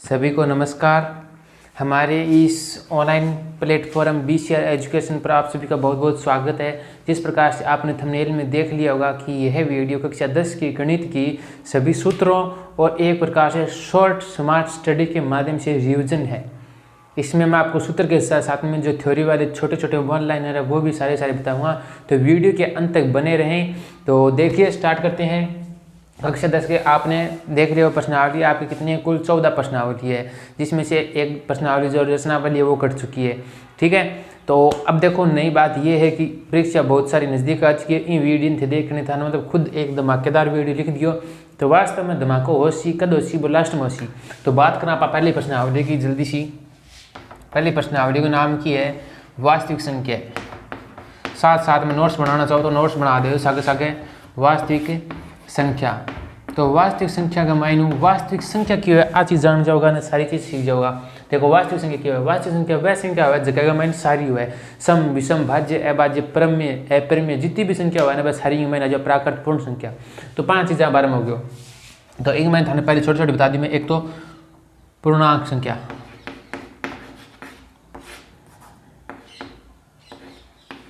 सभी को नमस्कार। हमारे इस ऑनलाइन प्लेटफॉर्म BCR एजुकेशन पर आप सभी का बहुत बहुत स्वागत है। जिस प्रकार से आपने थंबनेल में देख लिया होगा कि यह वीडियो कक्षा 10 की गणित की सभी सूत्रों और एक प्रकार से शॉर्ट स्मार्ट स्टडी के माध्यम से रिवीजन है। इसमें मैं आपको सूत्र के साथ साथ में जो थ्योरी वाले छोटे छोटे वन लाइनर है वो भी सारे बताऊँगा, तो वीडियो के अंत तक बने रहें। तो देखिए, स्टार्ट करते हैं। कक्षा 10 के आपने देख लिया प्रश्नावली आपकी कितनी है, कुल 14 प्रश्नावली है, जिसमें से एक प्रश्नावली जो रचनावली है वो कट चुकी है। ठीक है, तो अब देखो नई बात ये है कि परीक्षा बहुत सारी नज़दीक आ चुकी है। इन वीडियो थे देखने था मतलब खुद एक धमाकेदार वीडियो लिख दियो, तो वास्तव में धमाको होशी कद होशी वो लास्ट में होशी। तो बात करें आप पहली प्रश्नावली की जल्दी सी। पहली प्रश्नावली का नाम की है वास्तविक संख्या। साथ साथ में नोट्स बनाना चाहो तो नोट्स बना दो सागे सागे। वास्तविक संख्या, तो वास्तविक संख्या का मायनू वास्तविक संख्या की है आ चीज़ जान जाओगा ना, सारी चीज़ सीख जाओगा। देखो वास्तविक संख्या की है, वास्तविक संख्या वह संख्या है जगह का मायने सारी हुआ है। सम विषम भाज्य अभाज्य प्रमेय अप्रमेय जितनी भी संख्या हुआ है ना बस सारी मायने जो प्राकृत पूर्ण संख्या। तो 5 चीज़ें बारे में हो गयो। तो एक मैंने थाने पहले छोटी छोटी बता दी मैं। एक तो पूर्णांक संख्या,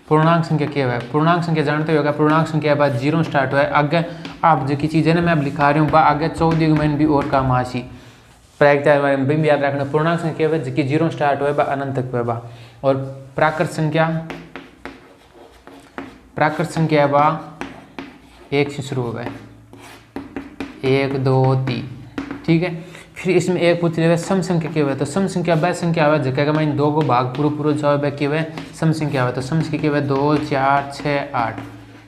पूर्णांक संख्या क्या है? पूर्णांक संख्या जानते होगा, पूर्णांक संख्या के बाद 0 स्टार्ट हुआ है। आगे आप जो की चीज़ है ना मैं अब लिखा रही हूँ आगे 14 में भी और काम आशी प्रायिकता में भी याद रखना। पूर्णांक संख्या है जो 0 स्टार्ट हुआ है अनंत तक हुआ है। और प्राकृत संख्या, प्राकृत संख्या है 1 से शुरू हुआ है, 1 2 3। ठीक है, फिर इसमें एक पूछ लिया सम संख्या क्या हुआ है? तो सम संख्या वह संख्या हुआ जगह का मैंने 2 को भाग पूरा जवाब है क्या हुआ सम संख्या हुआ। तो सम संख्या क्या हुआ 2 4 6 8।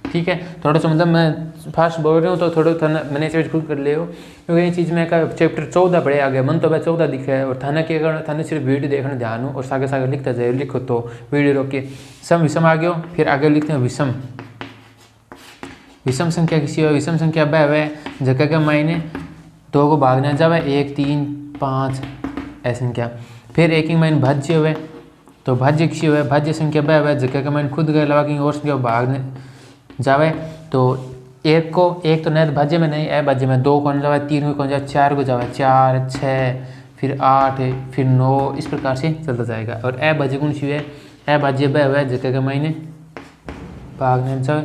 ठीक है, थोड़ा सा मतलब मैं फास्ट बोल रहा हूँ तो थोड़ा मैंने चीज खुद कर ले हो, क्योंकि ये चीज़ में का चैप्टर 14 पढ़े आगे मन तो वह 14 दिखा है। और थाना क्या करना, थाने सिर्फ वीडियो देखने ध्यान हो और सागे सागे लिखता जाए। लिखो तो वीडियो रोक के सम विषम आ गया, फिर आगे लिखते हैं विषम। विषम संख्या किसी हो, विषम संख्या वह जगह का मायने 2 को भागना जावे 1 3 5 ऐसी संख्या। फिर एक ही मायने भाज्य हुए, तो भाज्य किसी हुए भाज्य संख्या वह जगह का मायने खुद के अलावा कहीं और संख्या भागने जावे। तो एक को एक तो नैत भाज्य में नहीं अभाज्य में 2 कौन जावे 3 को कौन जावे 4 को जावे 4 6 फिर 8 फिर 9 इस प्रकार से चलता जाएगा। और अभाज्य कौन सी है? अभाज्य वह जगह का मायने भागने जावे।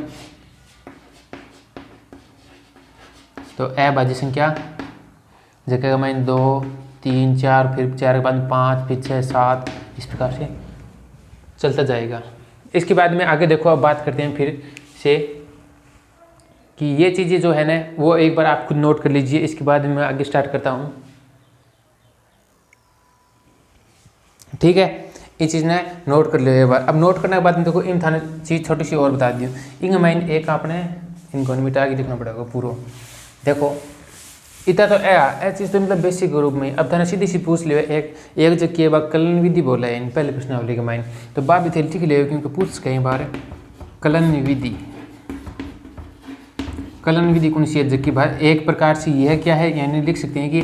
तो अभाज्य संख्या जगह का मायने 2 3 4 फिर 4 के बाद 5 फिर 6 7 इस प्रकार से चलता जाएगा। इसके बाद में आगे देखो अब बात करते हैं फिर से कि ये चीज़ें जो है ना वो एक बार आप खुद नोट कर लीजिए। इसके बाद मैं आगे स्टार्ट करता हूँ। ठीक है, ये चीज़ ने नोट कर लियो एक बार। अब नोट करने के बाद में देखो इन थाने चीज़ छोटी सी और बता दी इन माइंड एक आपने इनको मिटा के लिखना पड़ेगा पूरा। देखो इतना तो ए चीज़ तो मतलब बेसिक रूप में। अब थाने सीधी सी पूछ लियो एक जगह की बात कलन विधि बोला है इन पहले प्रश्नावली के माइंड, तो बात भी थे लिख लियो क्योंकि पूछ कई बार कलन विधि। कलन विधि कौन सी है? जबकि भाई एक प्रकार से यह क्या है, यानी लिख सकते हैं कि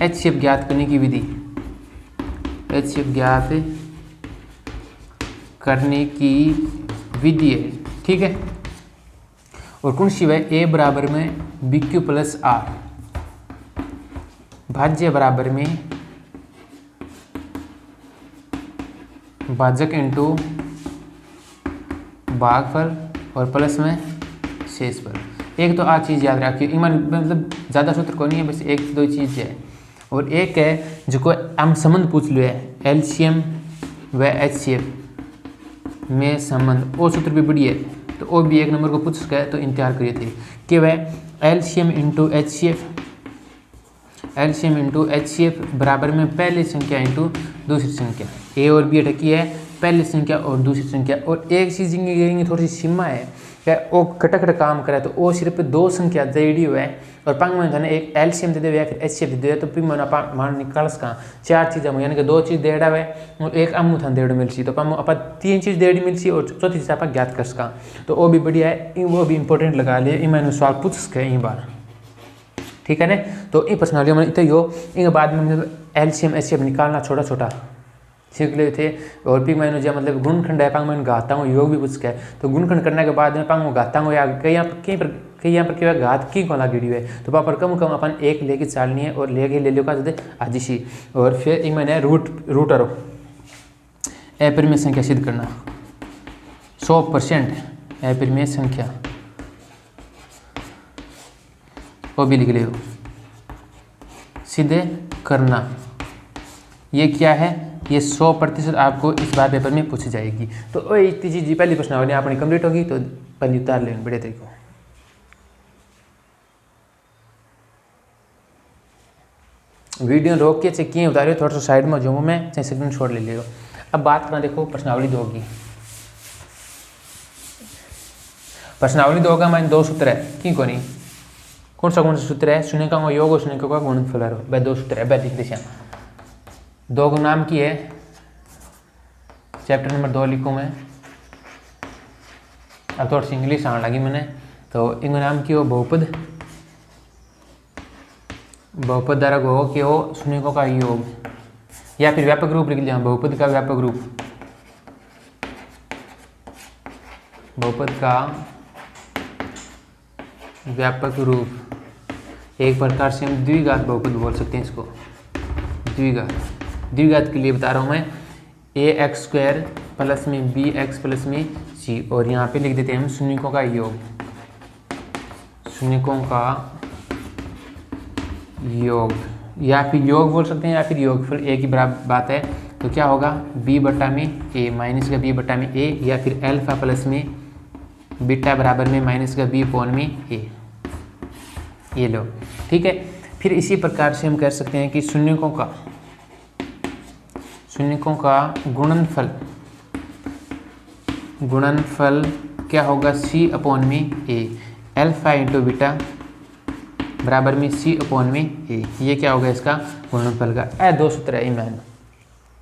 HCF ज्ञात करने की विधि, HCF ज्ञात करने की विधि है। ठीक है, और कौन सी है? A बराबर में BQ प्लस R भाज्य बराबर में भाजक इंटू भागफल और प्लस में शेषफल। एक तो आ चीज़ याद रखिए, ईमान मतलब ज़्यादा सूत्र को नहीं है, बस 1 2 चीज़ है। और एक है जो को हम संबंध पूछ लियो है LCM व HCF में संबंध, वो सूत्र भी बढ़िया है। तो वो भी 1 नंबर को पूछ सके तो इंतजार करिए थे कि वह LCM into HCF, LCM into HCF बराबर में पहली संख्या इंटू दूसरी संख्या। A और B अटकी है पहली संख्या और दूसरी संख्या। और एक चीज़ की थोड़ी सी सीमा है क्या वो खटखट काम करे, तो वो सिर्फ 2 संख्या देड़ी हुआ है और पंग में थाने एक LCM दे दे या फिर HCF दे दे, तो फिर मैंने मान निकाल सका 4 चीज़ यानी कि 2 चीज़ देड़ा हुआ और एक अमू थाने देड़ मिल सी, तो आप 3 चीज़ देड़ी मिल सी और चौथी चीज़ आप ज्ञात कर सका। तो वो भी बढ़िया है, वो भी इंपॉर्टेंट लगा लिए मैंने सवाल पूछ सके एक बार। ठीक है ना, तो ये प्रश्नावली मैंने इतना हो इन बाद में LCM HCF निकालना छोटा छोटा सीख लिए थे। और फिर मैंने जो मतलब गुणखंड है पांग मैंने घातांक योग भी पूछ के, तो गुणखंड करने के बाद में पांग घातांक या कि यहाँ पर क्या घात की कोला गिड़ी है, तो वहाँ पर कम कम अपन एक लेके चालनी है और लेके ले लो का जदे आजिशी। और फिर एक मैंने रूटरो अपरिमेय संख्या सिद्ध करना 100% अपरिमेय संख्या वो भी लिख ले सिद्ध करना। ये क्या है, ये 100% आपको इस बार पेपर में पूछी जाएगी। तो इतनी चीज पहली प्रश्नावली अपनी कंप्लीट होगी, तो पहली उतार लें बड़े तरीकों। वीडियो रोक के चेक किए उतारियो, थोड़ा सा साइड में जो मैं चाहे स्क्रीन शॉट ले लियो। अब बात करना, देखो प्रश्नावली 2 की। प्रश्नावली 2 का मान 2 सूत्र है कि कौन सा सूत्र है, शून्य का योग और शून्य का गुणनफल है, वह 2 सूत्र है। वह लिख दिशा 2 का नाम की है, चैप्टर नंबर 2 लिखूँ मैं। अब थोड़ी सी इंग्लिश आने लगी मैंने, तो इनका नाम की हो बहुपद द्वारा हो कि हो शून्यकों का योग, या फिर व्यापक रूप लिख लिया बहुपद का व्यापक रूप, बहुपद का व्यापक रूप। एक प्रकार से हम द्विघात बहुपद बोल सकते हैं इसको, द्विघात के लिए बता रहा हूँ मैं, ax² प्लस में bx प्लस में c, और यहाँ पे लिख देते हैं हम शून्यकों का योग, शून्यकों का योग, या फिर योग बोल सकते हैं या फिर योगफल, एक ही बराबर बात है। तो क्या होगा b बटा में a माइनस का b बटा में a, या फिर अल्फा प्लस में बीटा बराबर में माइनस का b अपॉन में a, ये लो ठीक है। फिर इसी प्रकार से हम कह सकते हैं कि शून्यकों का गुणनफल क्या होगा c अपॉन में a, अल्फा इंटू बीटा बराबर में c अपॉन में a, ये क्या होगा इसका गुणनफल का। 2 सूत्र है मैन,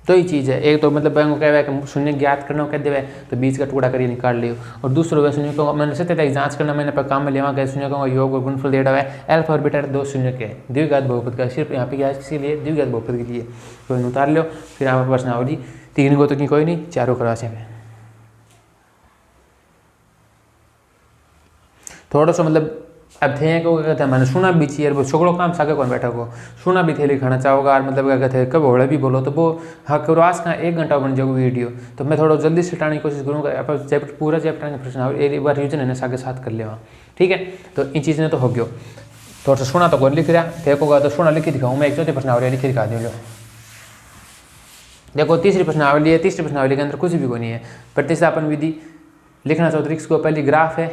2 ही चीज़ है। एक तो मतलब बैंक को कह है कि शून्य ज्ञात करना कह देवे तो बीच का टुकड़ा करिए निकाल लियो, और दूसरा वह शून्य को मैंने सत्य तक जांच करना, मैंने पर काम में लेवा गया शून्य का योग और गुणनफल दे रहा है अल्फा और बीटा 2 शून्य के द्विघात बहुपद का, सिर्फ यहाँ पे क्या है इसीलिए द्विघात बहुपद के लिए कोई उतार लो। फिर आप प्रश्नावली 3 को तो की कोई नहीं, 4 करवा से थोड़ा सा मतलब अब थे को क्या कहते हैं, मैंने सुना भी चाहिए वो छोकड़ो काम सागे कौन बैठा को सुना भी थे लिखाना चाहोगा, और मतलब क्या कहते हैं कब होड़ा भी बोलो तो वो हाँ करवास का 1 घंटा बन जाएगा वीडियो, तो मैं थोड़ा जल्दी से हटाने की कोशिश करूँगा। आप चैप्टर पूरा चैप्टर का प्रश्न एक बार रिविजन है सागे साथ कर लेवा, ठीक है। तो इन चीज़ ने तो हो गया, थोड़ा सा सुना तो कौन लिख रहा थे को तो सुना लिख दिखाऊँ मैं, एक चौथी प्रश्नावली लिख दिखा दूँ। देखो तीसरी प्रश्नावली है, तीसरी प्रश्नावली के अंदर कुछ भी कोई नहीं है। प्रतिस्थापन विधि लिखना चाहो तो इसको पहले ग्राफ है,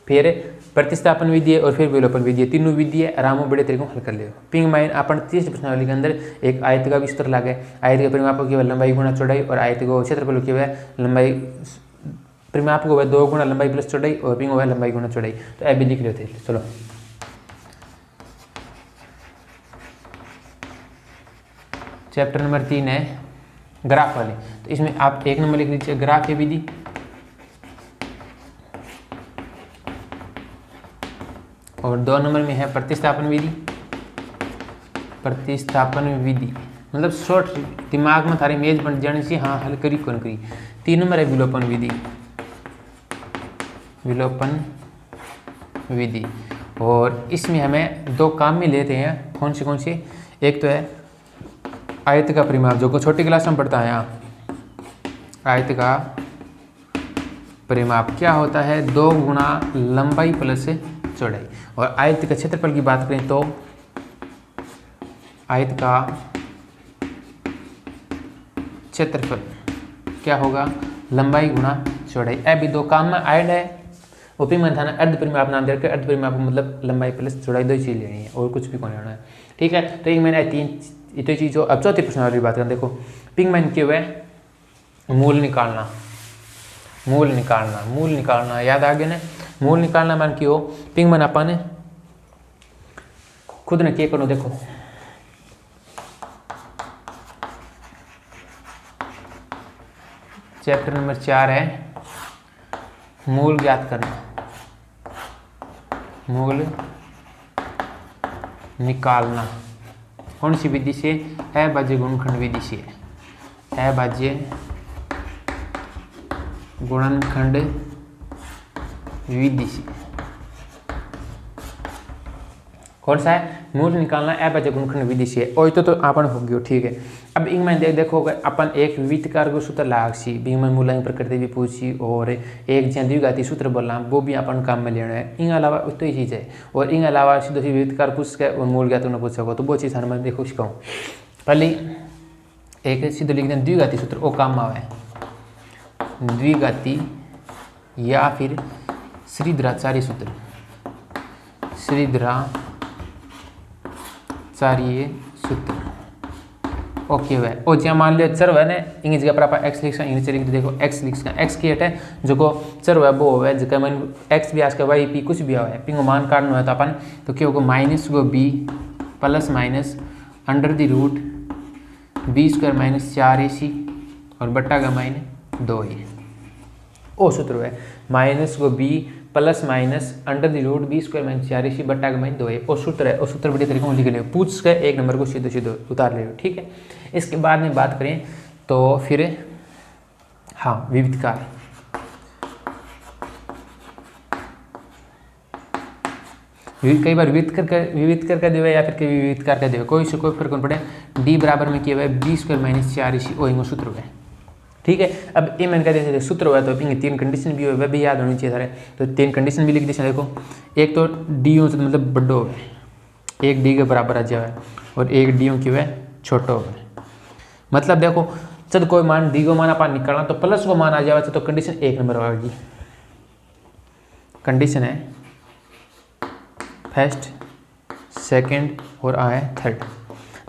फिर प्रतिस्थापन विधि है और फिर विलोपन विधि है, तीनों विधि है। आरामों बड़े तरीकों हल कर लियो। पिंग माइन अपन तीसरी प्रश्नावली के अंदर एक आयत का विस्तार लागे, आयत के परिमाप की लंबाई गुणा चौड़ाई, और आयत को क्षेत्रफल की लंबाई परिमाप को 2 गुणा लंबाई प्लस चौड़ाई, और पिंग हुआ लंबाई गुणा चौड़ाई। तो ऐ भी लिख लेते थे। चलो चैप्टर नंबर 3 है ग्राफ वाली, तो इसमें आप 1 नंबर लिख लीजिए ग्राफ की विधि, और 2 नंबर में है प्रतिस्थापन विधि। प्रतिस्थापन विधि मतलब शॉर्ट दिमाग में थारी मेज बन जाने से हाँ हल करी कौन करी। 3 नंबर है विलोपन विधि, विलोपन विधि, और इसमें हमें 2 काम में लेते हैं। कौन से एक तो है आयत का परिमाप, जो को छोटी क्लास में पढ़ता है यहाँ। आयत का परिमाप क्या होता है 2 गुणा लंबाई प्लस चौड़ाई, और आयत का क्षेत्रफल की बात करें तो आयत का क्षेत्रफल क्या होगा लंबाई गुणा चौड़ाई। अभी 2 काम में ऐड है, ओपी में था ना अर्ध परिमाप नाम दे रखे, अर्ध परिमाप मतलब लंबाई प्लस चौड़ाई 2 चीज लेनी है और कुछ भी कौन लेना है, ठीक है। तो एक मैंने 3 चीज़ों। अब चौथी प्रश्न वाली बात करें, देखो पिंग मैन क्यों है मूल निकालना, मूल निकालना याद आ गया ना। मूल निकालना मान क्यों पिंग मैन अपन खुद ने क्या करो, देखो चैप्टर नंबर 4 है मूल ज्ञात करना, मूल निकालना। कौन सी विधि से? अभाज्य गुणनखंड विधि से, अभाज्य गुणनखंड विधि से। कौन सा है, मूल निकालना अभाज्य गुणनखंड विधि से। और तो अपन हो गयो, ठीक है। अब इनमें देखो अपन एक विविधकार को सूत्र लागसी, में मूल्यांक प्रकृति भी पूछी, और एक जो द्विघाती सूत्र बोलना वो भी अपन काम में लेना है। इन अलावा तो ही चीज़ है, और इन अलावा सीधे विविधकार पूछ के और मूल ज्ञात पूछ सको, तो वो चीज़ मैं देखो सिखाऊँ। पहले एक सीधे लिख दें द्विघाती सूत्र, वो काम में आवे द्विघाती या फिर श्रीधराचार्य सूत्र, श्रीधराचार्य सूत्र। ओके वह और जहाँ मान लिया चर है ना, इन जगह पर आप एक्स लिख सकते हैं। देखो एक्स लिख सकते, एक्स की हट है जो को चर है वो है जगह मन एक्स भी आज का वाई पी कुछ भी है पिंग मान काटना है तो अपन तो क्या होगा माइनस को b plus minus under the root b square minus 4ac और बट्टा का माइनस 2a। ओ सूत्र है माइनस को b plus minus under the root b square minus 4ac बट्टा का माइनस 2a। और सूत्र है, और सूत्र बढ़िया तरीके में लिख ले, पूछ के एक नंबर को सीधे सीधे उतार ले, ठीक है। इसके बाद में बात करें तो फिर हाँ विविधकार, कई बार विविध कर देवे या फिर कई विविधकार कर देवे, कोई से कोई फर्क नहीं पड़े। डी बराबर में किया हुआ है बी स्क्वायर माइनस 4ac ओ इंगो सूत्र है, ठीक है। अब ये मैंने कहते सूत्र हुआ तो पिंग 3 कंडीशन भी हो वह भी याद होनी चाहिए सारे, तो 3 कंडीशन भी लिख दी। देखो एक तो डी हो मतलब बड़ो हो, एक डी के बराबर आ जाए और एक डी क्यों है छोटो हो। मतलब देखो जब कोई मान डी को मान आप निकालना तो प्लस को मान आ जाए तो कंडीशन 1 नंबर आएगी। कंडीशन है फर्स्ट सेकंड और आए थर्ड।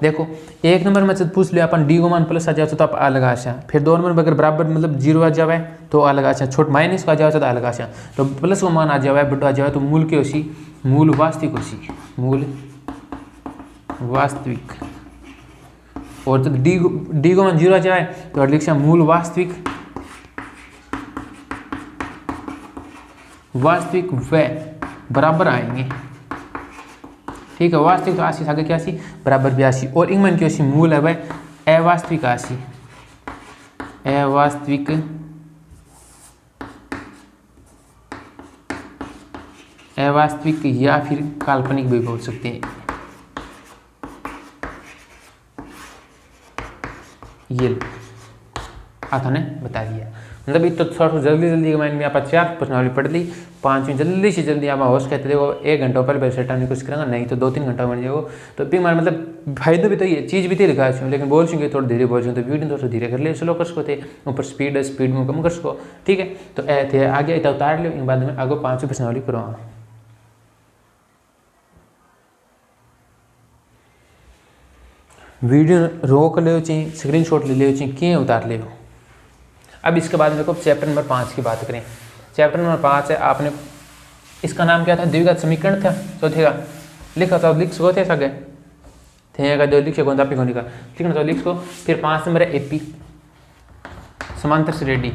देखो 1 नंबर में जब पूछ लिया अपन डी को मान प्लस आ जाए तो आप अलग आशा, फिर 2 नंबर में अगर बराबर मतलब 0 आ जाए तो अलग आशा, छोट माइनस को आ जाए तो अलग आशा, तो प्लस को मान आ जाए बड़ा आ जाए तो मूल के उसी मूल वास्तविक उसी मूल वास्तविक। और जब डी को मान 0 आ जाए तो लिख मूल वास्तविक व बराबर आएंगे, ठीक है। वास्तविक तो 80 आगे क्या सी बराबर 82 और इंगमन की मूल है वह अवास्तविक 80 अवास्तविक या फिर काल्पनिक भी बोल सकते हैं। ये आता ने बता दिया, मतलब तो थोड़ा जल्दी माइंड में आप 4 प्रश्नावली पढ़ ली, 5वीं जल्दी से जल्दी आप होश कहते देखो 1 घंटा पहले सेट आने की कोशिश करेंगे, नहीं तो 2-3 घंटा बन जाएगा। तो भी मतलब फायदा भी तो ये चीज़ भी तो लिखा है, लेकिन बोल चुके थोड़ा धीरे बोल चुके तो वीडियो थोड़ा धीरे कर ले स्लो कर सको थे, ऊपर स्पीड में कम कर सको, ठीक है। तो थे आगे इतना उतार लो, इन बाद में आगे 5वीं प्रश्नावली करो। वीडियो रोक ले चाहिए, स्क्रीनशॉट ले चाहिए, क्या उतार ले। अब इसके बाद देखो चैप्टर नंबर 5 की बात करें। चैप्टर नंबर 5 है, आपने इसका नाम क्या था, द्विघात समीकरण था चौथे का लिखा था, लिख सको थे सके थे का दो लिख सको तापी होने का लिखना तो लिख सको। फिर 5 नंबर है एपी समांतर श्रेणी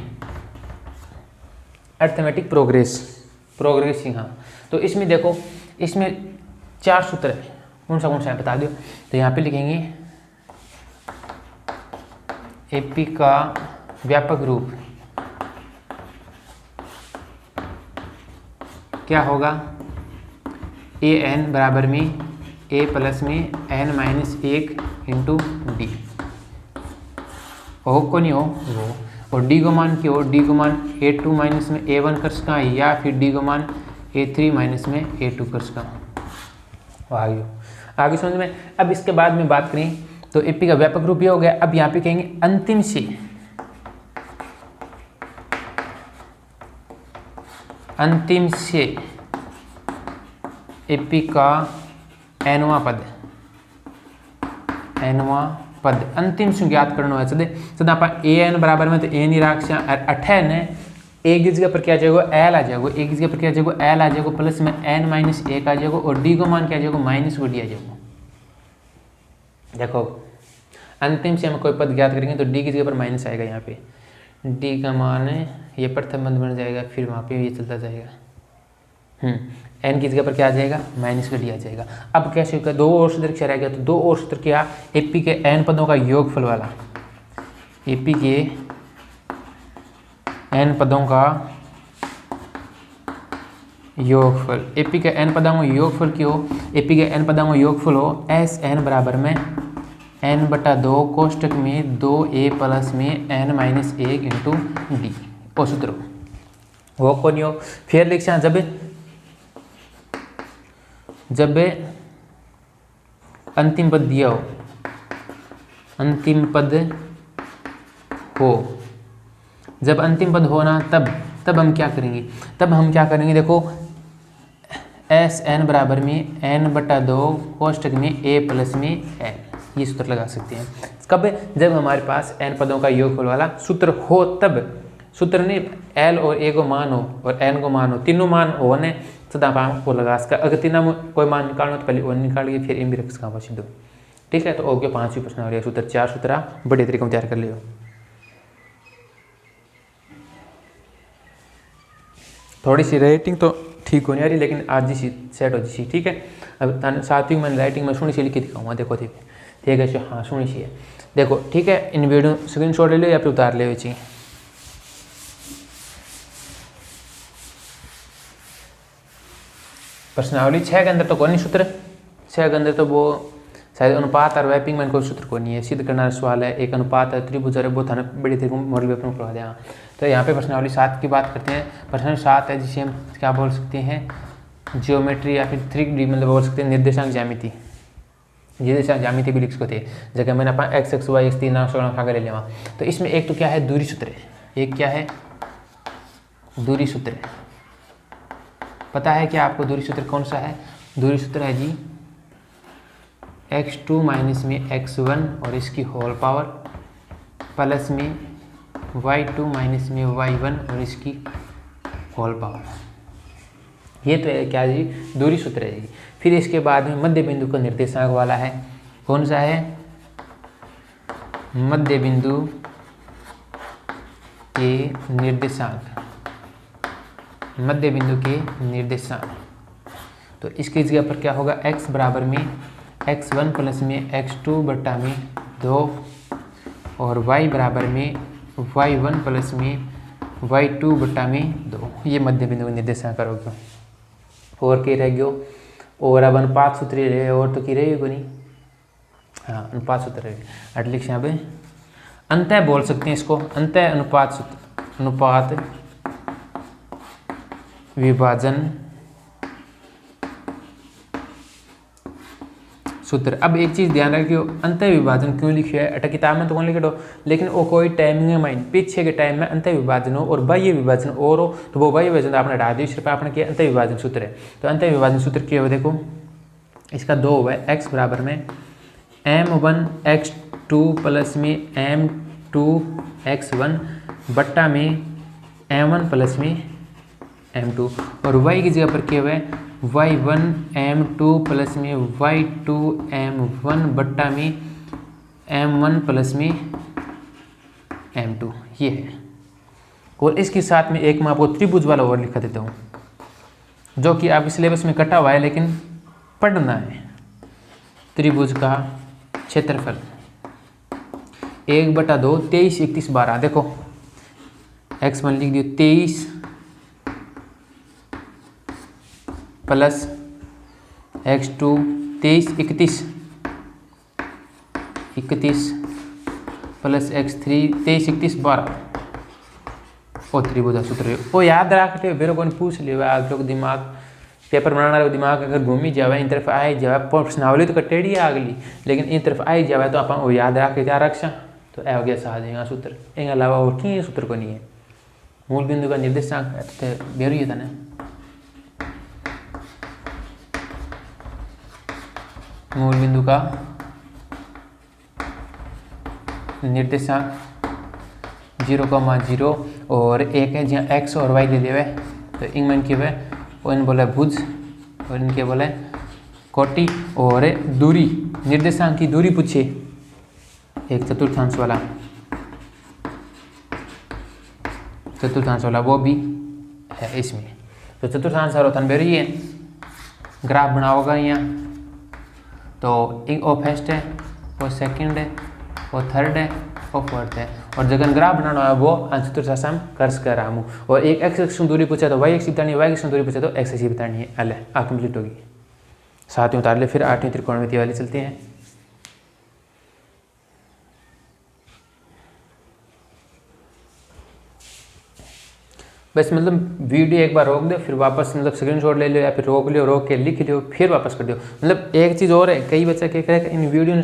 अर्थमेटिक प्रोग्रेसिंग। हाँ तो इसमें देखो इसमें 4 सूत्र है, कौन सा है बता दो। तो यहाँ पे लिखेंगे एपी का व्यापक रूप क्या होगा, ए एन बराबर में ए प्लस में एन माइनस 1 इंटू डी हो को नहीं हो वो, और डी को मान क्या हो, डी को मान A2 माइनस में A1 कर सका या फिर डी को मान A3 माइनस में A2 कर सका। आगे समझ में। अब इसके बाद में बात करें तो एपी का व्यापक रूप ये हो गया। अब यहाँ पे कहेंगे अंतिम से एपी का एनवा पद अंतिम से ज्ञात करना है। सदा आप ए एन बराबर में तो ए नहीं राख अठैन एक की जगह पर क्या आ जाएगा एल आ जाएगा, एक की जगह पर क्या आ जाएगा एल आ जाएगा, प्लस में एन माइनस 1 आ जाएगा और डी को मान क्या आ जाएगा माइनस को डी आ जाएगा। देखो अंतिम से हम कोई पद ज्ञात करेंगे तो डी की जगह पर माइनस आएगा, यहाँ पे डी का मान ये प्रथम बंद बन जाएगा, फिर वहाँ पे ये चलता जाएगा। एन की जगह पर क्या आ जाएगा माइनस का डी आ जाएगा। अब कैसे होगा, 2 और सूत्र क्या रहेगा, तो 2 और सूत्र क्या एपी के एन पदों का योगफल वाला, एपी के एन पदों का योगफल एपी के n पदांकों योगफल की हो, एपी के n पदांकों योगफल हो एस एन बराबर में n/2 कोष्टक में 2a प्लस में n-1 इंटू डी वो सूत्र वो कौन हो। फिर लिखा जब अंतिम पद दिया हो, अंतिम पद हो, जब अंतिम पद हो ना तब हम क्या करेंगे, देखो एस एन बराबर में n/2 कोष्टक में a प्लस में n, ये सूत्र लगा सकते हैं। कब? जब हमारे पास n पदों का योगफल वाला सूत्र हो तब। सूत्र नहीं l और a को मान हो और n को मान हो, तीनों मान हो ने तब आप वो लगा सका। अगर तीनों में कोई मान निकालना तो पहले वो निकाल के फिर इन भी रख सका बस दो। ठीक है, तो ओके 5वीं प्रश्न हो रही है सूत्र 4 सूत्र बड़े तरीके में तैयार कर लियो। थोड़ी सी राइटिंग तो ठीक होनी आ रही लेकिन आज जी सेट हो जी। ठीक है, अब 7वीं मैंने राइटिंग में सुनी सी लिखी दिखाऊंगा। देखो ठीक है, हाँ सुनी सी है। देखो ठीक है, इन वीडियो स्क्रीनशॉट ले लो या फिर उतार ले चाहिए। प्रश्नावली 6 के अंदर तो कौन नहीं सूत्र, 6 के अंदर तो वो शायद अनुपात और वैपिंग में कोई सूत्र को नहीं है। सिद्ध करना सवाल है, एक अनुपात है त्रिभुज और वो थाना बड़ी तरीके मॉडल पेपर में करवा दें। तो यहाँ पे प्रश्नावली 7 की बात करते हैं। प्रश्न 7 है जिसे हम क्या बोल सकते हैं, जियोमेट्री या फिर 3D मतलब बोल सकते हैं निर्देशांक ज्यामिति। निर्देशांक ज्यामिति भी लिख सकते हैं, जगह मैंने अपना x x y x 3 खा कर ले लेवा। तो इसमें एक तो क्या है दूरी सूत्र, एक क्या है दूरी सूत्र। पता है क्या आपको दूरी सूत्र कौन सा है? दूरी सूत्र है जी x2 माइनस में x1 और इसकी होल पावर प्लस में y2 माइनस में y1 और इसकी होल पावर। ये तो है क्या जी दूरी सूत्र है जी। फिर इसके बाद में मध्य बिंदु का निर्देशांक वाला है, कौन सा है? मध्य बिंदु के निर्देशांक, मध्य बिंदु के निर्देशांक। तो इसकी जगह पर क्या होगा, x बराबर में x1 प्लस में x2 बट्टा में 2 और y बराबर में y1 प्लस में y2 बट्टा में 2। ये मध्य बिंदु का निर्देशांक करोगे। और क्या रह गयो? और अब अनुपात सूत्र रहे, और तो की रही को नहीं, हाँ अनुपात सूत्र रहे। एटलिक्स यहाँ पे अंतः बोल सकते हैं इसको, अंतः अनुपात सूत्र, अनुपात विभाजन सूत्र। अब एक चीज़ ध्यान रखियो, अंतः विभाजन क्यों लिखे है? अटा किताब में तो कौन लिखे दो, लेकिन वो कोई टाइमिंग में पीछे के टाइम में अंतः विभाजन हो और बाह्य विभाजन और हो तो वो बाह्य विभाजन आपने हटा दिया, सिर्फ आपने किया अंतः विभाजन सूत्र है। तो अंतः विभाजन सूत्र क्या हो, देखो इसका 2 हुआ है, x बराबर में m1 x2 प्लस में m2 x1 बट्टा में m1 प्लस में m2 और y की जगह पर क्या हुआ है y1 m2 प्लस में y2 m1 बट्टा में m1 प्लस में m2, ये है। और इसके साथ में एक मैं आपको त्रिभुज वाला और लिखा देता हूँ जो कि आपके सिलेबस में कटा हुआ है लेकिन पढ़ना है। त्रिभुज का क्षेत्रफल 1/2 23 31 12। देखो x1 लिख दियो 23 प्लस x2 23 31 प्लस x3 23 31 12 और त्रिभुजा सूत्र वो याद रख ले। मेरे को पूछ लियो, आप लोग दिमाग पेपर बनाने वाले दिमाग अगर घूमी जाए इन तरफ आए जाए, प्रश्नावली तो कटेड़ी आ गई लेकिन इन तरफ आई जाए तो आप वो याद रख के क्या रक्षा तो ऐ हो गया साथ देगा सूत्र। इसके अलावा और की सूत्र को नहीं है। मूल बिंदु का निर्देशांक तो बेरू ही था ना, मूल बिंदु का निर्देशांक 0,0 और एक है जहाँ x और y ले लिया तो इंग्लैंड के वे और इन बोला भुज और इनके बोले कोटि और दूरी, निर्देशांक की दूरी पूछे एक चतुर्थांश वाला वो भी है इसमें। तो चतुर्थांश और बेरी है ग्राफ बनाओगा यहाँ तो एक वो फर्स्ट है वो सेकंड है वो थर्ड है और फोर्थ है। और जगन ग्राफ बनाना है वो चतुर्थांश हम कर सक रहा हूँ। और एक x दूरी पूछा तो y एक्स बतानी है, y एक्स दूरी पूछा तो x एक्स बतानी है। अल आ कंप्लीट होगी। सातवीं उतार ले, फिर आठवीं त्रिकोणमिति वाली चलते हैं। बस मतलब वीडियो एक बार रोक दो, फिर वापस मतलब स्क्रीनशॉट ले लो या फिर रोक लो, रोक के लिख लो, फिर वापस कर दो। मतलब एक चीज़ और है, कई बच्चे क्या करें इन वीडियो ने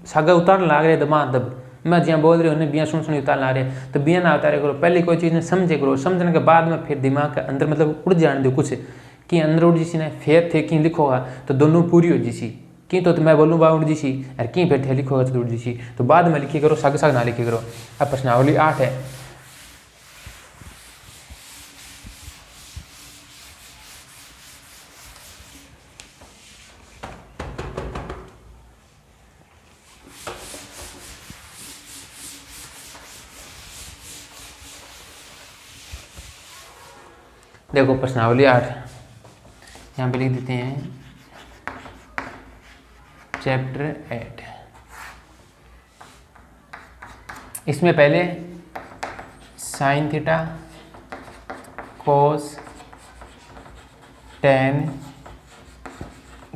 सागा उतारने लग रहे दिमाग दब, मैं जहाँ बोल रही हूँ उन्हें बिया सुन उतारने आ रहे, तो बिया ना उतारे करो। पहले कोई चीज़ ने समझे करो, समझने के बाद में फिर दिमाग के अंदर मतलब उड़ जाने दो कुछ कि अंदर उड़ जिसी ने फेर थे कि लिखोगा तो दोनों पूरी हो जिसी कि तो मैं बोलूँ बा उड़ जिसी और कि फिर थे लिखोगा तो उड़ जिसी, तो बाद में लिखी करो, साग साग ना लिखी करो। अब प्रश्नावली 8 है। देखो प्रश्नावली 8 यहाँ पे लिख देते हैं चैप्टर 8। इसमें पहले sign theta, cos, tan,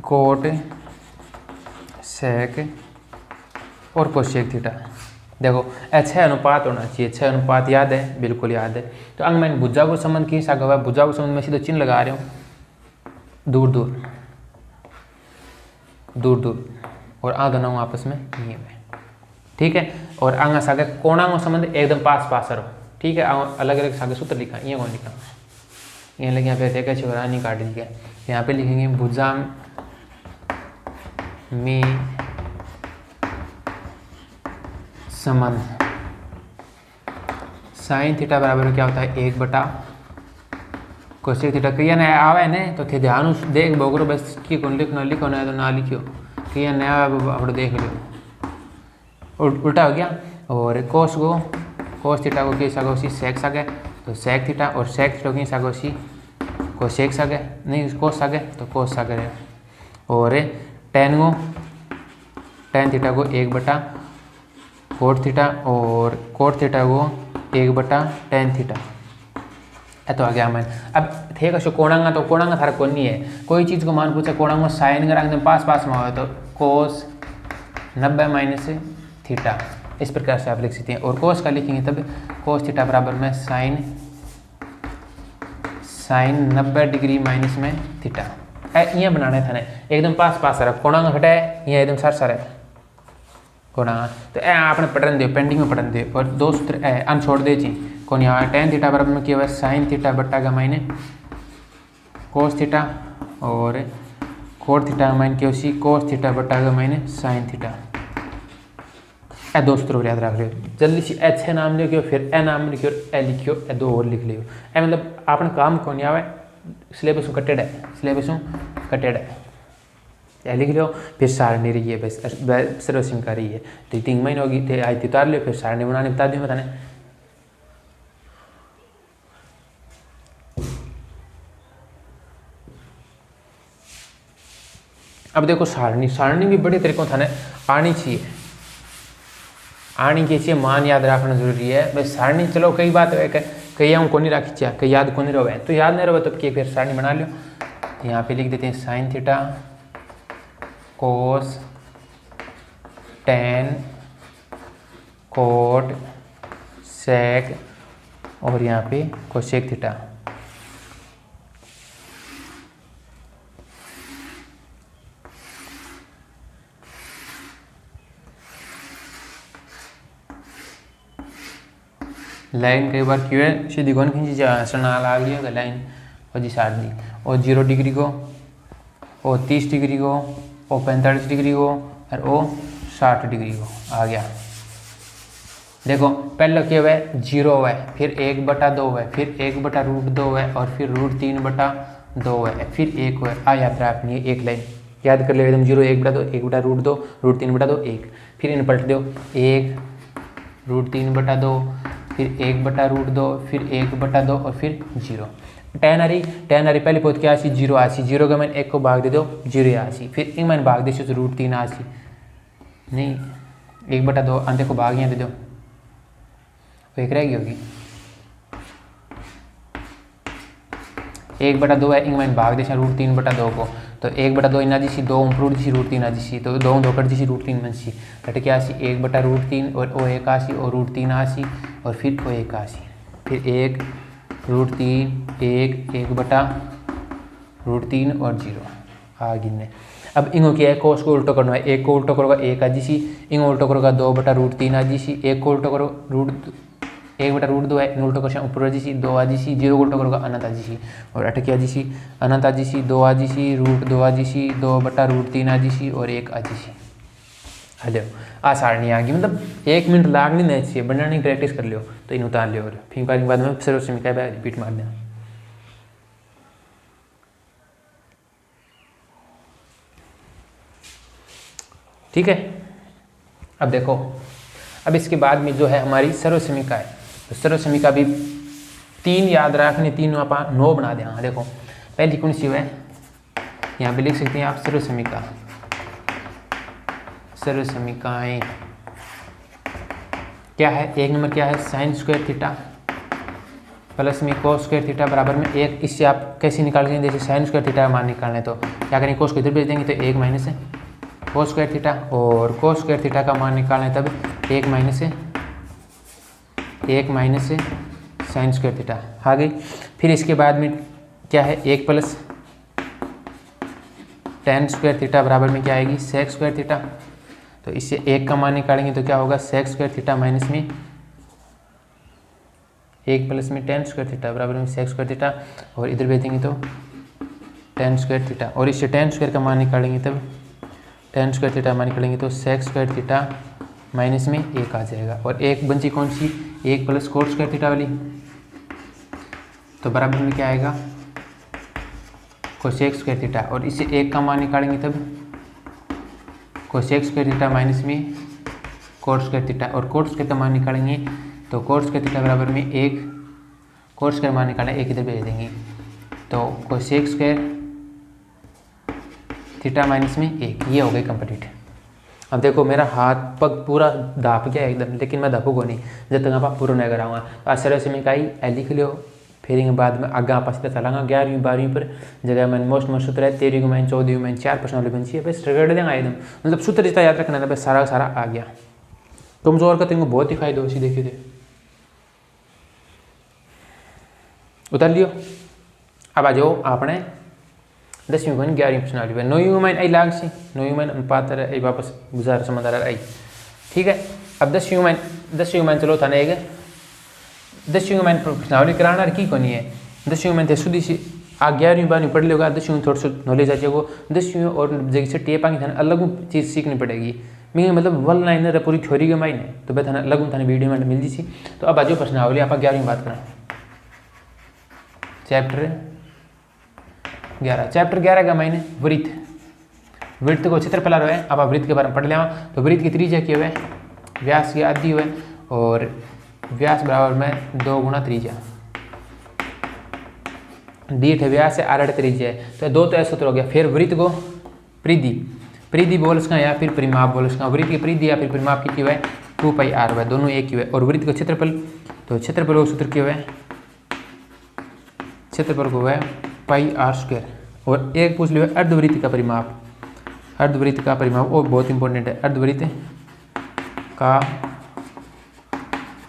cot, sec और कोसेक थीटा। देखो 6 अनुपात होना चाहिए, 6 अनुपात याद है, बिल्कुल याद है। तो अंग मैंने भुजा को संबंध की सागा हुआ, भुजा को संबंध में सीधा चिन्ह लगा रहे हूँ, दूर दूर दूर दूर, और आ दोनों आपस में नहीं है, ठीक है। और आंगा सागे कोणा को संबंध एकदम पास पास रहो, ठीक है। अलग अलग सागे सूत्र लिखा, ये कौन लिखा, ये लगे यहाँ पे देखा छोरा नहीं काट लिखा, यहाँ पे लिखेंगे भुजा में संबंध साइन थीटा बराबर क्या होता है 1 बटा कोसेक थीटा। कहीं नया आवे ने तो थे ध्यान देख बोगरो, बस की कौन लिखना लिखो ना तो ना लिखियो, कहीं नया आप देख लो। उल्टा हो गया। और कोस थीटा को किस सको सी सेक सके तो सेक थीटा, और सेक थीटा की सको सी कोसेक सके, नहीं कोस सके तो कोस सके। और टेन थीटा को 1 बटा कोट थीटा, और कोट थीटा को 1 बटा टेन थीटा। तो आ गया मैं। अब थे कसो कोणांगा, तो कोणांगा थारा कौन नहीं है, कोई चीज़ को मान पूछा कोणांगा साइन करा एकदम पास पास में हो तो कोस 90 माइनस थीटा, इस प्रकार से आप लिख सकते हैं। और कोस का लिखेंगे तब कोस थीटा बराबर में साइन 90 डिग्री माइनस में थीटा। ये बनाने था ना एकदम पास पास रहा, कोणांगा हटाए यहाँ एकदम सार सार है कोणांगा, तो आपने पढ़ने दो, पेंडिंग में पढ़ने दो। और दो सूत्र अन छोड़ दे जी कौन यहाँ टेन थीटा बराबर में क्या हुआ साइन थीटा बट्टा का माइने कोस थीटा, और कोट थीटा का माइने क्या उसी कोस थीटा बट्टा का माइने साइन थीटा। दो सूत्र याद रख लियो, जल्दी से एच नाम लिखियो, फिर ए नाम लिखियो, ए लिखियो, ए दो और लिख लियो। मतलब आपने काम कौन आवे, सिलेबस कटेड है, सिलेबस कटेड है, ए लिख लो। फिर सारणी रही है, बस सर्विसिंग का रही है, तो 3 महीने होगी थे आई उतार लियो, फिर सारणी बनाने बता दी बताने। अब देखो सारणी भी बड़े तरीकों था आनी चाहिए, आनी चाहिए, मान याद रखना जरूरी है। बस सारणी चलो कई बात है कई हम को नहीं रखी चाहिए, कई याद को नहीं रहे, तो याद नहीं रहे तो क्या फिर सारणी बना लो। यहाँ पे लिख देते हैं sine theta cos tan cot sec, और यहाँ पे कोसेक थीटा। लाइन कई बार क्यों है सीधी कौन खींची सना ला लिया लाइन और जी सार दी, और 0 डिग्री को, और 30 डिग्री को, और 45 डिग्री को, और वो 60 डिग्री को आ गया। देखो पहले क्या हुआ है 0 है, फिर 1/2 है, फिर 1/√2 है, और फिर √3/2 है, फिर 1 है। आ याद रखनी है एक लाइन याद कर ले एकदम 0 1/2 1/√2 √3/2 1, फिर इन पलट दो 1 √3/2, फिर 1/√2, फिर 1/2 और फिर 0। टेन आ रही पहले पोत क्या आसी 0 आसी, 0 का मैंने 1 को भाग दे दो 0 आसी, फिर एक मैंने भाग दे तो √3 आसी, नहीं 1/2 देखो भाग यहाँ दे दो, एक रहेगी होगी 1/2 है इंग भाग देश √3/2 को, तो 1/2 इना जी 2 ऊपर जी √3 आ जी, तो 2 2 कट जी √3 बन सी, कट के आसी 1/√3 और ओ 1 आसी और √3 आसी और फिर ओ 1 आसी, फिर 1 √3 1 1/√3 और 0 आ गिनने। अब इंगो क्या है, कोस को उल्टो करना है, 1 को उल्टो करोगा 1 आ जी सी, इंगो उल्टो करोगा 2/√3 आ जी सी, 1 को उल्टो करो 1/√2 है, इन उल्टो करो ऊपर आ जी सी 2 आ जी सी, 0 को उल्टो करोगा अनंत आ जी सी और 8 आ जी सी अनंत आ जी सी 2 आ जी सी √2 आ जी सी 2/√3 आ जी सी और 1 आ जी सी। हेलो आ सारणी आ गई, मतलब 1 मिनट लागनी नहीं चाहिए, बनाने की प्रैक्टिस कर लियो तो इन उतार लियो, और फिर के बाद में सर्व समीकरण पे रिपीट मार देना। ठीक है, अब देखो, अब इसके बाद में जो है हमारी सर्व समीकरण है, तो सर्व समीकरण भी 3 याद रखने, 3 आप 9 बना देना। देखो पहली कौन सी है, यहाँ पे लिख सकते हैं आप सर्व समीकरण, सर्व समीकरण क्या है, 1 नंबर क्या है sin² थीटा प्लस में cos² थीटा बराबर में 1, इससे आप कैसे निकाल लेंगे, जैसे sin² थीटा मान निकालना है तो क्या करेंगे, cos को इधर भेज देंगे तो 1 माइनस cos² थीटा, और cos² थीटा का मान निकालना है तब 1 माइनस sin² थीटा आ गई। फिर इसके बाद में क्या है, 1 प्लस tan² थीटा बराबर में क्या आएगी sec² थीटा, तो इससे 1 का मान निकालेंगे तो क्या होगा sec² थीटा माइनस में 1 प्लस में tan² थीटा बराबर में sec² थीटा, और इधर भेजेंगे तो tan² थीटा, और इससे tan² का मान निकालेंगे तब tan² थीटा मान निकालेंगे तो sec² थीटा माइनस में 1 आ जाएगा, और 1 बची कौन सी, 1 प्लस cos² थीटा वाली, तो बराबर में क्या आएगा cosec² थीटा, और इससे 1 का मान निकालेंगे तब cosec² थीटा माइनस में cot² थीटा, और cot² का मान निकालेंगे तो cot² थीटा बराबर में 1, cot² मान निकालना 1 इधर भेज देंगे तो cosec² थीटा माइनस में 1, ये हो गई कंप्लीट। अब देखो मेरा हाथ पग पूरा दाप गया एकदम, लेकिन मैं दापूंगा नहीं जब तक आप पूरा नहीं कराऊंगा। तो आज सर्व समीकरण लिख लियो, फिर इसके बाद में आगे आप सीधा चलांगा 11वीं 12वीं पर जगह मैंने मोस्ट सूत्र है, 13वीं में 14वीं में 4 प्रश्न वाली बन चाहिए, बस रगड़ देंगे एकदम, मतलब सूत्र जितना याद रखना था बस सारा सारा आ गया। कमजोर का तुमको बहुत ही फायदा हो, देखिए थे उतार लियो। अब आ जाओ आपने 10वीं में 11वीं प्रश्न वाली 9वीं में आई लाग सी, 9वीं में पात्र आई वापस गुजार समाधान आई। ठीक है, अब 10वीं में चलो थाने एक 10वीं में प्रश्नावली कराना की कोनी है, 10वीं में थे सुधी सी आ 11वीं 12वीं पढ़ लोगा, 10वीं में थोड़ा सा नॉलेज आ जाएगा, 10वीं और जगह से टेप आगे थाने अलग चीज़ सीखनी पड़ेगी, मैं मतलब वन लाइनर पूरी थ्योरी के मायने, तो भाई थाने अलग थाने वीडियो में मिल जी। तो अब आज प्रश्नावली आप 11वीं बात करें, चैप्टर 11 का मायने वृत्त को क्षेत्रफल आ रहा है। अब आप वृत्त के बारे में पढ़ लिया, तो वृत्त की त्रिज्या क्या हुआ है, व्यास की आधी हुआ है, और व्यास बराबर में 2 गुना त्रिज्या, दीठ व्यास है आड़ त्रिज्या है, तो 2 तो ऐसा सूत्र हो गया। फिर वृत्त को परिधि बोल सका या फिर परिमाप बोल सका, वृत्त की परिधि या फिर परिमाप की हुआ है 2πr हुआ है, दोनों एक ही हुआ है। और वृत्त का क्षेत्रफल, तो क्षेत्रफल का सूत्र क्या हुआ है, क्षेत्रफल को हुआ है πr²। और एक पूछ लिया अर्धवृत्त का परिमाप, अर्धवृत्त का परिमाप वो बहुत इंपॉर्टेंट है, अर्धवृत्त का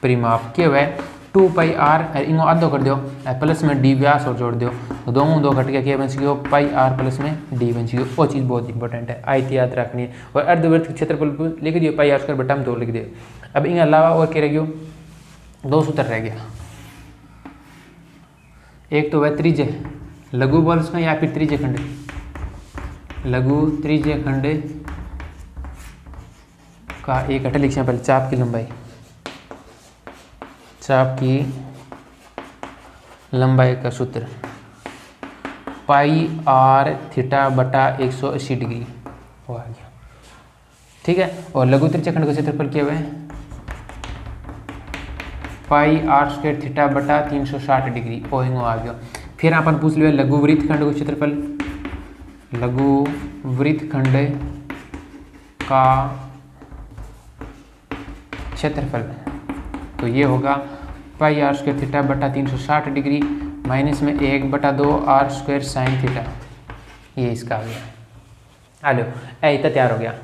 परिमाप क्या हुआ है 2πr, इनको आधो कर दो प्लस में d व्यास और जोड़ दो, तो दोनों 2 घट क्या बन सको πr प्लस में d बन सको, वो चीज़ बहुत इंपॉर्टेंट है, आई याद रखनी है। और अर्धवृत्त क्षेत्रफल को लिख दियो πr² बटा में 2 लिख दियो। अब इन अलावा और क्या रह गया, 2 सूत्र रह गया, एक तो वह त्रिज्य लघु बोल सका या फिर त्रिज्य खंड, लघु त्रिज्य खंड का एक घटक लिखना, पहले चाप की लंबाई, चाप की लंबाई का सूत्र πr थीटा बटा 180 डिग्री हो आ गया। ठीक है, और लघु त्रिज्य खंड का क्षेत्रफल क्या हुआ है πr² थीटा बटा 360 डिग्री ओ आ गया। फिर अपन पूछ लिया लघु वृत्त खंड का क्षेत्रफल, लघु वृत्त खंड का क्षेत्रफल, तो ये होगा पाई आर स्क्वायर थीटा बटा 360 डिग्री माइनस में 1/2 आर स्क्वायर साइन थीटा, ये इसका आ गया। आलो ए इतना तैयार हो गया।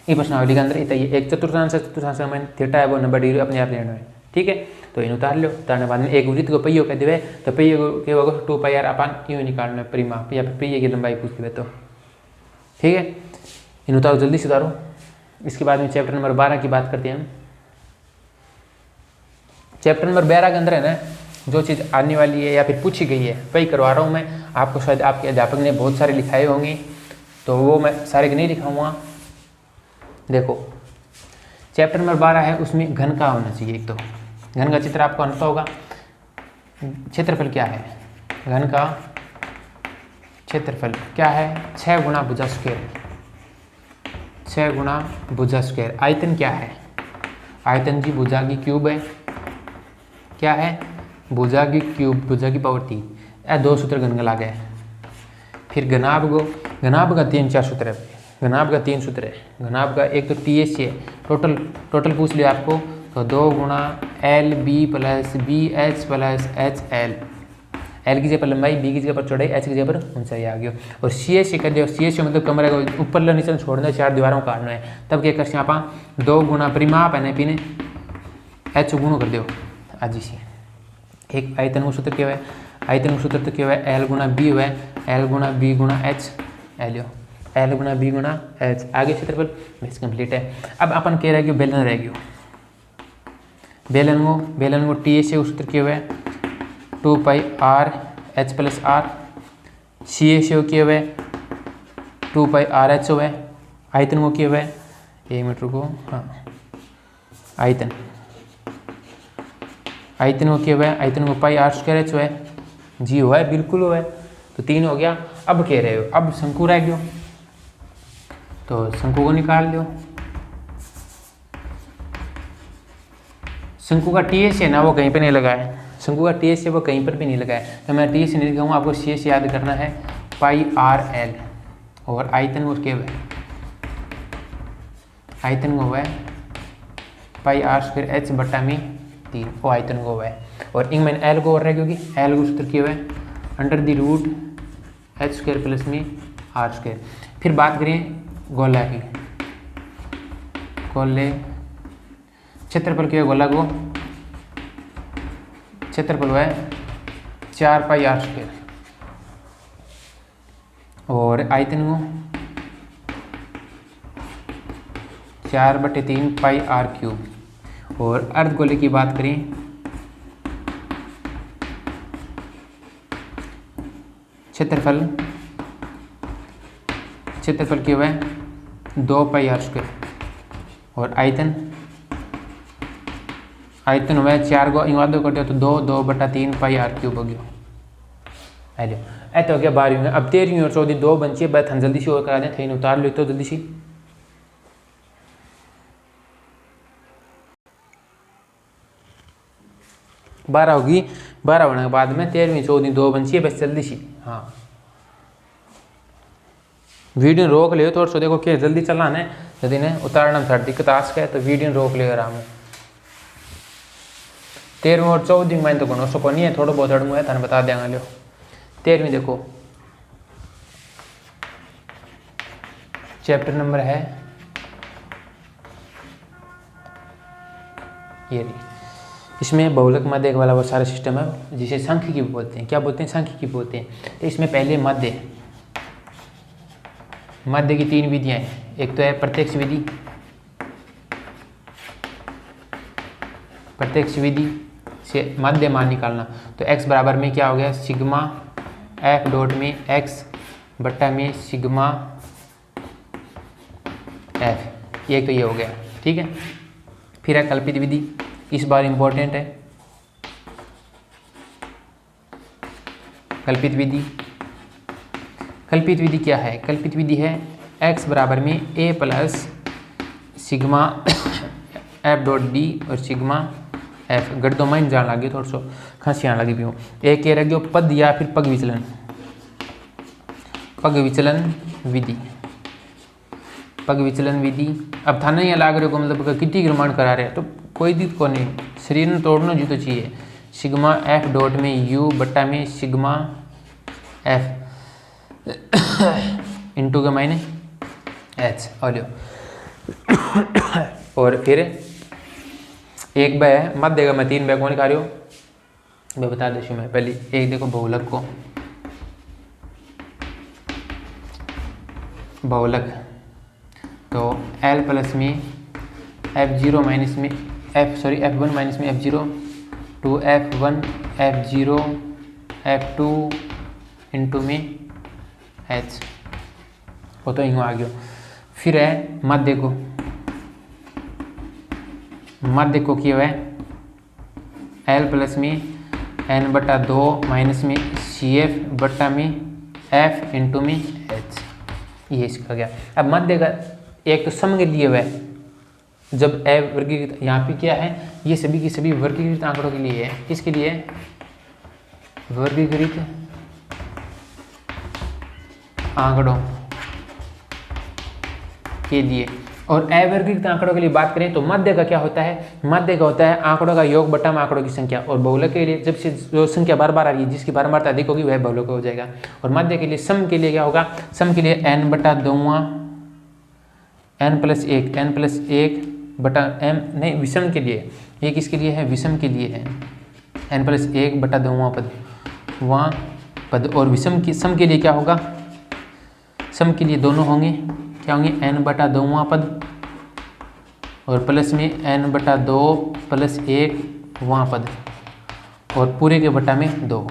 ये प्रश्नावली के अंदर इतना ये एक चतुर्थांश का मैंने थीटा है वो 90 डिग्री अपने आप लेना है, ठीक है। तो इन उतार लो, उतारने बाद में एक वृत्त को पहियों कह देवे तो पहिए के होगा 2 पाई आर अपन यूँ निकालना है परिमाप या फिर पहिए की लंबाई पूछ देवे तो, ठीक है। इन उतारो, जल्दी से उतारो। इसके बाद में चैप्टर नंबर 12 की बात करते हैं हम। चैप्टर नंबर 12 के अंदर है ना जो चीज़ आने वाली है या फिर पूछी गई है वही करवा रहा हूँ मैं आपको। शायद आपके अध्यापक ने बहुत सारे लिखाए होंगे तो वो मैं सारे के नहीं लिखाऊंगा। देखो चैप्टर नंबर 12 है, उसमें घन का होना चाहिए। एक तो घन का चित्र आपको अनपता होगा। क्षेत्रफल क्या है, घन का क्षेत्रफल क्या है, 6 गुणा भुजा स्क्वायर, 6 गुणा भुजा स्क्वायर। आयतन क्या है, आयतन जी भुजा की क्यूब है, क्या है भुजा की क्यूब, भुजा की पावर 3। यह 2 सूत्र घन का लागे। फिर घनाभ को, घनाभ का 3-4 सूत्र है, घनाभ का 3 सूत्र है। घनाभ का एक तो TH है, टोटल पूछ लिया आपको तो 2 गुणा LB plus BH plus HL। L की जगह पर लंबाई, B की जगह पर चौड़ाई, H की जगह पर ऊंचाई आ गया। और CH कर दिया, CH मतलब कमरे को ऊपर नीचे छोड़ना है, 4 दीवारों काटना है। तब क्या कर आप 2 गुणा परिमाप है पीने H गुणो कर दो आज ही। एक आयतन का सूत्र क्या है, आयतन का सूत्र तो क्या है L गुणा B हुआ है, L गुणा B गुणा H, L गुणा B गुणा H। आगे क्षेत्रफल बेस कंप्लीट है। अब अपन कह रहे हैं कि बेलन रह गयो, बेलन को TH से सूत्र क्या हुआ है 2 पाई R H plus R। CH से क्या हुआ है 2 पाई R H हुआ है। आयतन को क्या हुआ है 1 मीटर को, हाँ आयतन को क्या हुआ है, आयतन को पाई R स्क्वायर H हुआ है, जी हुआ है, बिल्कुल हुआ है। तो 3 हो गया। अब कह रहे हो अब शंकु रह गयो तो शंकु को निकाल लो। शंकु का TH है ना वो कहीं पे नहीं लगा है, शंकु का TH है वो कहीं पर भी नहीं लगा है। तो मैं TH नहीं लिखाऊंगा, आपको CH याद करना है पाई RL। और आयतन को क्या हुआ है, आयतन को हुआ है पाई R स्क्वायर H बटा में 3, वो आयतन को हुआ है। और इंग मैंने L को और रहा है क्योंकि L को सूत्र क्या हुआ है under the root H square plus में R स्क्वायर। फिर बात करें गोला की, गोले क्षेत्रफल क्या है गोला को, क्षेत्रफल हुआ है 4 पाई R स्क्वायर। और आयतन को 4/3 पाई R क्यूब। और अर्धगोले की बात करें क्षेत्रफल क्या हुआ है 2 पाई R स्क्वायर। और आयतन हुआ है 4 को इंवादो कर दिया तो 2/3 पाई R क्यूब हो गया। हेलो ऐसा हो गया 12वीं में। अब 13वीं और 14वीं 2 बची है, बात हम जल्दी से और करा दें, थे उतार लो तो जल्दी से। बारह होगी, 12 होने के बाद में 13वीं 14वीं 2 बची है, बस जल्दी से। हाँ वीडियो रोक ले थोड़ा सा, देखो क्या जल्दी चलाना है, यदि ने उतारना में थोड़ी दिक्कत आ सके तो वीडियो रोक ले आराम। 13वीं और 14वीं में तो कोनो सको नहीं है, थोड़ा बहुत अड़मू है, थाने बता देंगे। लो 13वीं देखो चैप्टर नंबर है ये, इसमें बहुलक माध्यक वाला वो सारा सिस्टम है जिसे सांख्यिकी बोलते हैं। क्या बोलते हैं, सांख्यिकी बोलते हैं। तो इसमें पहले माध्य की 3 विधियां हैं। एक तो है प्रत्यक्ष विधि, प्रत्यक्ष विधि से माध्य मान निकालना। तो x बराबर में क्या हो गया सिग्मा f डॉट में x बट्टा में सिग्मा f, एक तो ये हो गया, ठीक है। फिर है कल्पित विधि, इस बार इंपॉर्टेंट है कल्पित विधि। कल्पित विधि क्या है, कल्पित विधि है x बराबर में a plus sigma f dot D और सिग्मा f। गड्ढों में जान लगे थोड़ा सा खांसी आने लगी भी हूँ। एक ये रह गया पद या फिर पग विचलन, पग विचलन विधि। पग विचलन विधि। अब थाना यहाँ लाग रहे को मतलब कितनी निर्माण करा रहे हैं तो कोई दिक्कत को नहीं, शरीर में तोड़ना जी तो चाहिए। सिग्मा एफ डॉट में यू बट्टा में सिग्मा एफ इंटू के मायने एच और और फिर एक बै है मत देगा, मैं 3 बै कौन खा रही हो मैं बता देती मैं पहले। एक देखो बहुलक को, बहुलक तो L प्लस में F0 माइनस में F1 माइनस में F0 to F1 F0 F2 into में H वो तो यूँ आ गया। फिर है मध्य को, मध्य को किया हुआ है L प्लस में N बटा 2 माइनस में CF बटा में F इंटू में H, ये इसका गया। अब मध्य का एक तो सम के लिए हुआ है, जब ए वर्गीकृत यहाँ पे क्या है, ये सभी की सभी वर्गीकृत आंकड़ों के लिए है, इसके लिए वर्गीकृत आंकड़ों के लिए। और अवर्गीकृत आंकड़ों के लिए बात करें तो मध्य का क्या होता है, मध्य का होता है आंकड़ों का योग बटा में आंकड़ों की संख्या। और बहुलक के लिए जब से जो संख्या बार बार आ रही है, जिसकी बार अधिक होगी वह बहुलक हो जाएगा। और मध्य के लिए सम के लिए क्या होगा, सम के लिए n बटा 2 n प्लस 1 बटा m नहीं, विषम के लिए ये किसके लिए है, विषम के लिए है n प्लस 1 बटा 2 पद वहाँ पद। और विषम की सम के लिए क्या होगा, सम के लिए दोनों होंगे क्या होंगे n बटा 2 पद और प्लस में n बटा 2 प्लस 1 वहाँ पद और पूरे के बटा में 2।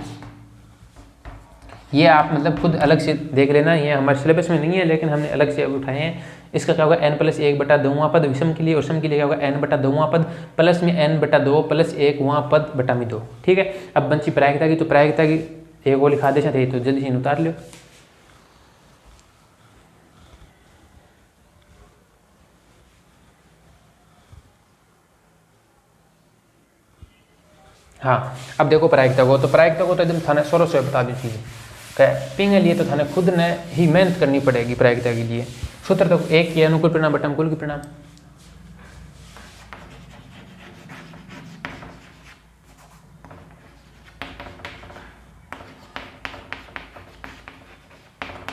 ये आप मतलब खुद अलग से देख लेना, ये हमारे सिलेबस में नहीं है लेकिन हमने अलग से उठाए हैं। इसका क्या होगा n प्लस 1 बटा 2 पद विषम के लिए, और सम के लिए क्या होगा n बटा 2 पद प्लस में n बटा 2 प्लस 1 वहाँ पद बटा में 2। ठीक है, अब बंची प्रायिकता की, तो प्रायिकता की एक वो लिखा दे थे तो जल्दी से उतार लो। हाँ अब देखो प्रायिकता को, तो प्रायिकता को तो एकदम थाने सोरो से बता दी चीज़ पिंग लिए तो थाने खुद ने ही मेहनत करनी पड़ेगी प्रायिकता के लिए। सूत्र तो एक के अनुकूल परिणाम बटा अनुकूल के परिणाम।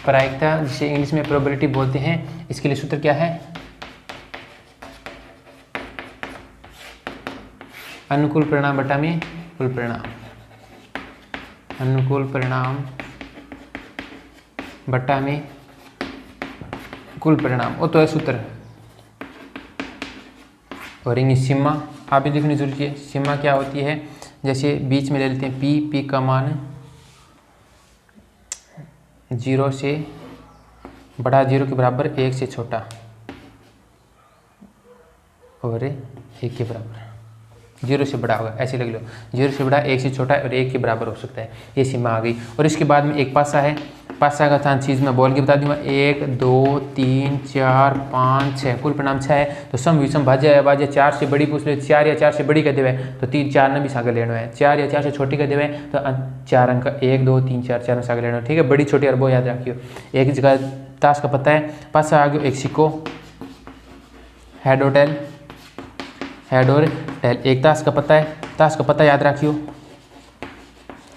प्रायिकता जिसे इंग्लिश में प्रोबेबिलिटी बोलते हैं, इसके लिए सूत्र क्या है, अनुकूल परिणाम बटा में कुल परिणाम, अनुकूल परिणाम बटा में कुल परिणाम, वो तो है सूत्र। और इंग्लिश सीमा आप भी लिखनी जरूरी है। सीमा क्या होती है, जैसे बीच में ले लेते हैं पी का मान 0 से बड़ा 0 के बराबर 1 से छोटा और 1 के बराबर, 0 से बड़ा होगा ऐसे लग लो, 0 से बड़ा 1 से छोटा और 1 के बराबर हो सकता है, ये सीमा आ गई। और इसके बाद में एक पासा है, पासा का स्थान चीज़ में बोल के बता दूंगा 1 2 3 4 5 6, कुल परिणाम 6 है। तो सम विषम भाज्य अभाज्य 4 से बड़ी पूछ लो, 4 या 4 से बड़ी का देवे तो 3 4 ने भी सागर लेना है, 4 या 4 से छोटी का देवे तो 4 अंक 1 2 3 4 4 में सागर लेना है। ठीक है, बड़ी छोटी और वो याद रखियो। एक जगह ताश का पता है, पासा आ गया एक सिक्को, हेड और टेल, हेड और टेल। एक ताश का पता है, ताश का पता याद रखियो,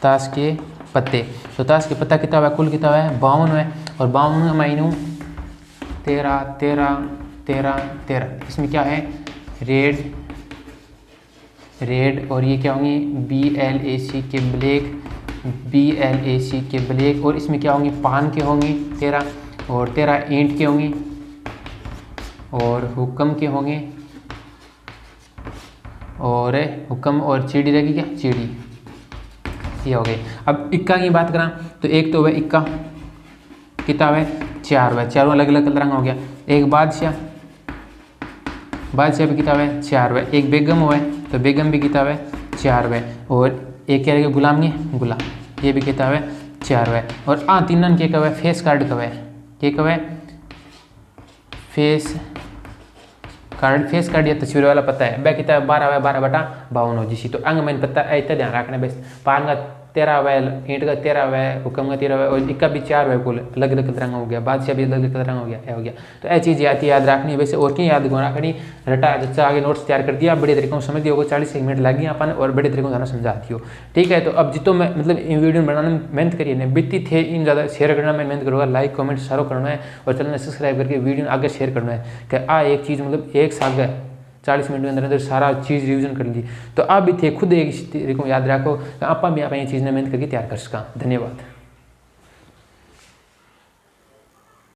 ताश के पत्ते। तो ताश के पत्ता कितना है, कुल कितना है 52 है, और 52 माइनू 13 13 13 13। इसमें क्या है रेड, रेड और ये क्या होंगी BLAC के ब्लैक, BLAC के ब्लैक। और इसमें क्या होंगी पान के होंगी 13, और 13 ईंट के होंगी, और हुक्म के होंगे, और हुक्म और चिड़ी रहेगी क्या चिड़ी, ये हो गई। अब इक्का की बात करा तो एक तो वह इक्का किताब है 4 वह, चारों अलग अलग रंग हो गया। एक बादशाह, बादशाह भी किताब है 4 वह। एक बेगम हुआ है तो बेगम भी किताब है 4 वह। और एक क्या रहेगा गुलाम, ये गुलाम, ये भी किताब है 4 वह। और तीनन के कवे फेस कार्ड कवे, के कवे फेस कार्ड, फेस कार्ड या तस्वीर वाला पता है वह किताब 12 बटा 52 हो जिसी। तो अंग मैंने पता है इतना ध्यान रखना बस। पान का 13 हुआ है, ईंट का 13 हुआ है, हुक्म का 13 हुआ है और इक्का भी 4 हुआ है, कुल अलग अलग तरंग हो गया, बादशाह भी अलग अलग तरंग हो गया। तो यह चीज़ याद रखनी है। वैसे और की याद गुना करी रटा अच्छा आगे नोट्स तैयार कर दिया, बड़े तरीकों से समझ दिया होगा, 40 मिनट लग गया अपन और बड़े तरीकों से समझा दियो। ठीक है, तो अब जितो मैं मतलब इन वीडियो बनाने में मेहनत करिए ने बीती थे, इन ज़्यादा शेयर करना मैं मेहनत करूँगा, लाइक कमेंट सारो करना है और चैनल सब्सक्राइब करके वीडियो आगे शेयर करना है कि आ एक चीज़ मतलब एक साल का 40 मिनट के अंदर अंदर सारा चीज़ रिविजन कर ली। तो आप भी थे खुद एक तरीकों याद रखो, आप भी आप ये चीज़ ने मेहनत करके तैयार कर सका। धन्यवाद।